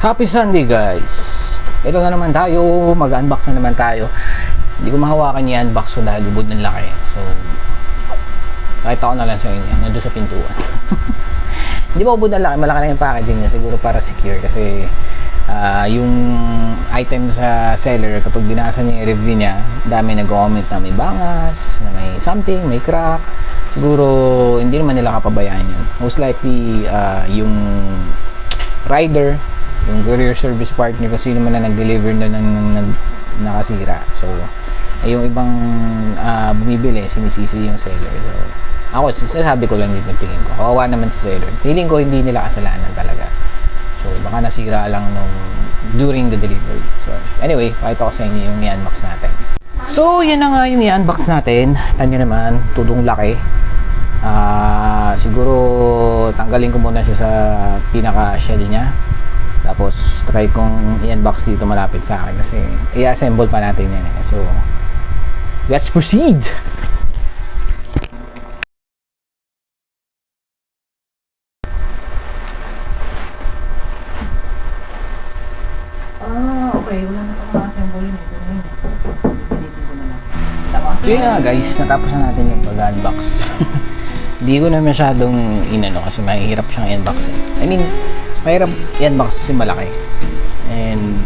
Happy Sunday guys! Ito na naman tayo, mag-unbox na naman tayo. Hindi ko mahawakan yung unbox ko dahil ubod ng laki. So, kahit ako na lang sa inyo, nandun sa pintuan. Hindi ba ubod ng laki, malaki lang yung packaging niya, siguro para secure kasi yung item sa seller, kapag binasa niya yung review niya, dami nag-comment na may bangas, na may something, may crack. Siguro, hindi naman nila kapabayaan yun. Most likely, yung rider, yung courier service partner, kung sino man na nag-deliver na ng nakasira. So, yung ibang bumibili, sinisisi yung seller. So, ako, sinasabi ko lang dito ng tingin ko. Kawawa naman si seller. Feeling ko hindi nila kasalanan talaga. So, baka nasira lang during the delivery. So, anyway, pakita ko sa inyo yung i-unbox natin. So, yan na nga yung i-unbox natin. Tanyo naman, tudong laki. Siguro, tanggalin ko muna siya sa pinaka-shell niya. Tapos, try kong i-unbox dito malapit sa akin kasi i-assemble pa natin yan. So, let's proceed! Okay. Wala na pa assemble yun. Ito na yun. Pinisin ko na lang. Tama? So, yun na guys. Natapos na natin yung pag-unbox. Hindi ko na masyadong inano kasi mahihirap siyang i-unbox. I mean, mahirap i-unbox kasi malaki. And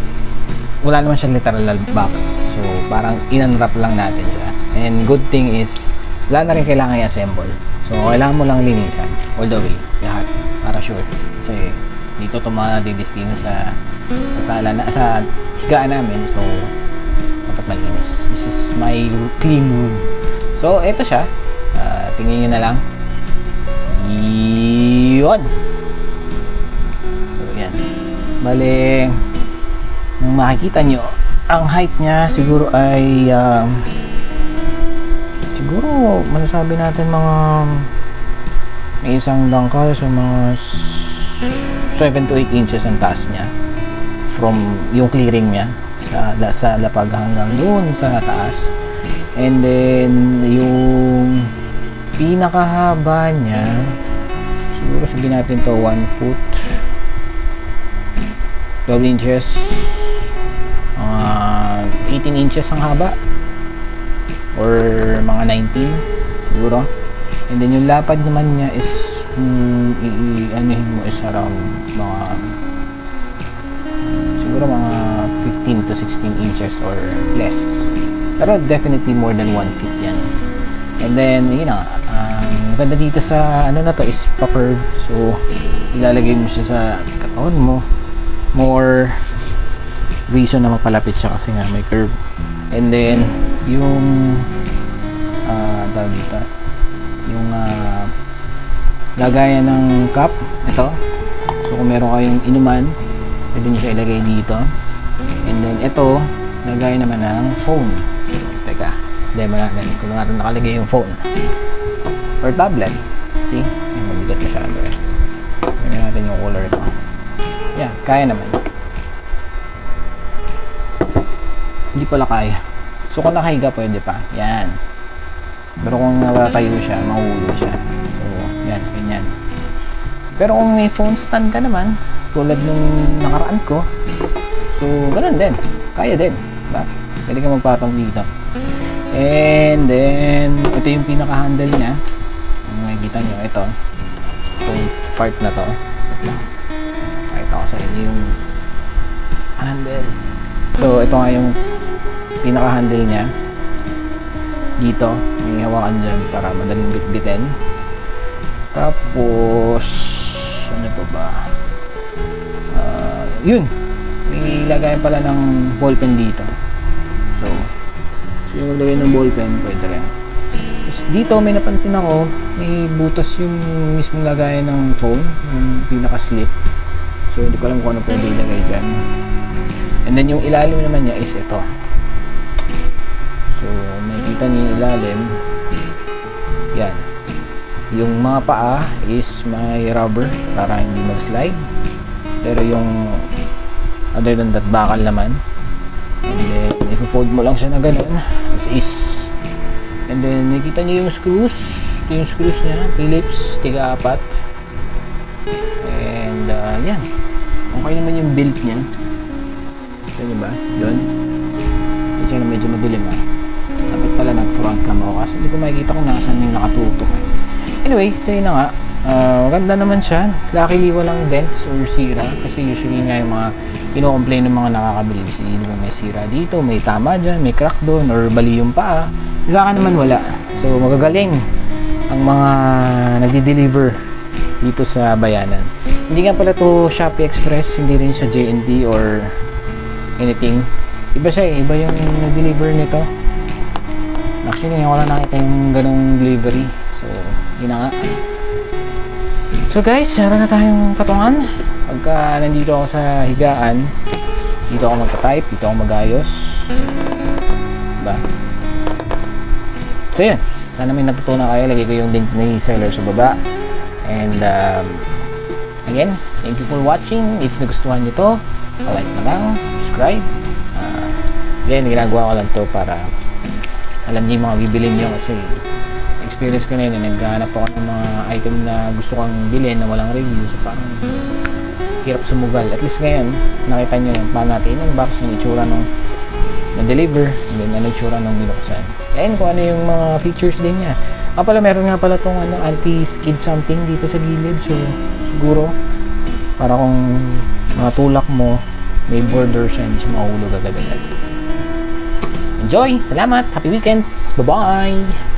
wala naman siyang literal box. So, parang in-unwrap lang natin siya. And good thing is, wala na rin kailangan i-assemble. So, kailangan mo lang linisan all the way. Lahat. Para sure. Kasi, dito ito mga didistin sa sala na, sa higaan namin. So, dapat malinis. This is my clean room. So, ito siya. Tingnan nyo na lang. Yun. So, yan. Bale, nung makikita nyo, ang height niya siguro ay siguro masasabi natin mga may isang dangkal sa mga 7 to 8 inches ang taas niya from yung clearing niya sa lapag hanggang doon sa taas. And then yung pinakahaba niya siguro sabihin natin to 1 foot 12 inches 18 inches ang haba or mga 19 siguro. And then yung lapad naman niya is i-anuhin mo is around mga siguro mga 15 to 16 inches or less, pero definitely more than 1 feet yan. And then yun na, ang ganda dito sa ano na to is pa-curve. So ilalagay mo siya sa katawan mo, more reason na mapalapit siya kasi nga may curve. And then yung tawag dito, yung lagayan ng cup, ito. So kung meron kayong inuman, pwede nyo siya ilagay dito. And then ito, lagayan naman ng phone. So, teka, demo natin kung nga nakalagay yung phone or tablet. See? Ay, mabigat masyado eh. Tingnan natin yung color ito. Yeah, kaya naman. Hindi pala kaya. So kung nakahiga pwede pa. Yan. Pero kung nakatayo siya, mahuhulog siya. So, yan, ganyan. Pero kung may phone stand ka naman, tulad nung nakaraan ko, so, ganun din. Kaya din. Diba? Pwede ka magpatong dito. And then, ito yung pinaka-handle niya. Kung makikita nyo, ito. Itong part na to. Pakita ko sa inyo yung handle. So, ito nga yung pinaka-handle niya. Dito, may hawakan dyan para madaling bitbitin. Tapos, ano pa ba? Yun. May lagayan pala ng ballpen dito. So yung maglagay ng ballpen, pwede rin. Tapos dito, may napansin ako, may butas yung mismong lagayan ng phone, yung pinaka-slip. So, hindi ko alam kung ano pwede ilagay dyan. And then, yung ilalim naman niya is ito. So, makikita niyo yung ilalim. Yan. Yung mga paa is may rubber para hindi mag-slide. Pero yung other than that, bakal naman. And then, i-fold mo lang siya na ganun. As is. And then, nakikita niyo yung screws. Ito yung screws niya. Phillips, tiga-apat. And, yan. Okay naman yung build niya. Ito nyo ba? Doon. Kasi na medyo madilim ha. Dapat pala nag-front cam ako kasi hindi ko makikita kung nasaan yung nakatutok eh. Anyway, so yun na nga. Maganda naman siya. Luckily walang dents or sira kasi usually nga yung mga kino-complain ng mga nakakabili. Kasi may sira dito, may tama dyan, may crack doon, or bali yung paa. Isa ka naman wala. So magagaling ang mga nagdi-deliver dito sa Bayanan. Hindi nga pala to Shopee Express, hindi rin siya JNT or anything. Iba siya eh, iba yung nag-deliver nito. Actually, wala nakita yung ganong delivery. So, yun na nga. So guys, meron na tayong patungan. Pagka nandito ako sa higaan, dito ako magta-type, dito ako mag-ayos. Diba? So yun, sana may natutunan kayo. Lagay ko yung link ni seller sa baba. And again, thank you for watching. If nagustuhan nyo to, like na lang, subscribe. Again, ginagawa ko lang to para alam niyo yung mga bibilin nyo kasi experience ko na yun, naghahanap ako ng mga item na gusto kong bilhin na walang review, so parang hirap sumugal. At least ngayon, nakita nyo yung paano natin yung box, yung itsura nung deliver, and then ano itsura nung binuksan, and kung ano yung mga features din niya. Pala meron nga pala tong anti-skid something dito sa gilid, so siguro para kung mga tulak mo may border siya, hindi siya mahulog agad-agad. Enjoy! Salamat! Happy weekends! Bye-bye!